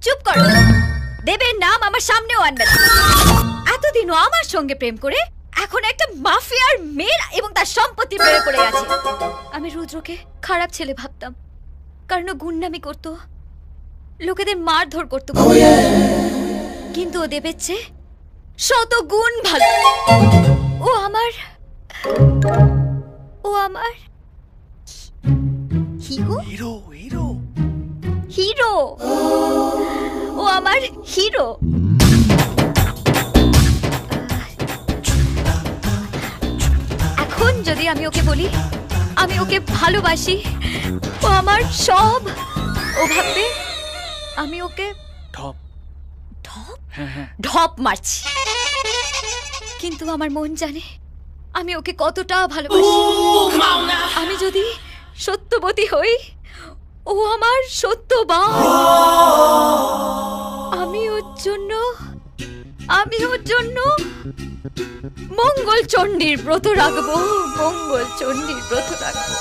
চুপ করো। দেবের নাম আমার সামনেও আনবে না। এতদিনও আমার সঙ্গে প্রেম করে এখন একটা মাফিয়ার মেয়ের এবং তার সম্পত্তি প্রেমে পড়ে আছে। আমি রুদ্রকে খারাপ ছেলে ভাবতাম, কারণ ও গুন্ডামি করতো, লোকেদের মারধর করতো, কিন্তু ও দেবের চেয়ে শত গুণ ভালো। ও আমার হিরো হিরো হিরো হিরো ও আমার হিরো। এখন যদি আমি ওকে বলি আমি ওকে ভালোবাসি, ও আমার সব, ও ভাববে আমি ওকে ঢপ ঢপ ঢপ মারছি। কিন্তু আমার মন জানে আমি ওকে কতটা ভালোবাসি। আমি যদি সত্যবতী হই, ও আমার সত্যবান। আমি ওর জন্য মঙ্গল চণ্ডীর ব্রত রাখবো, মঙ্গল চণ্ডীর ব্রত রাখবো।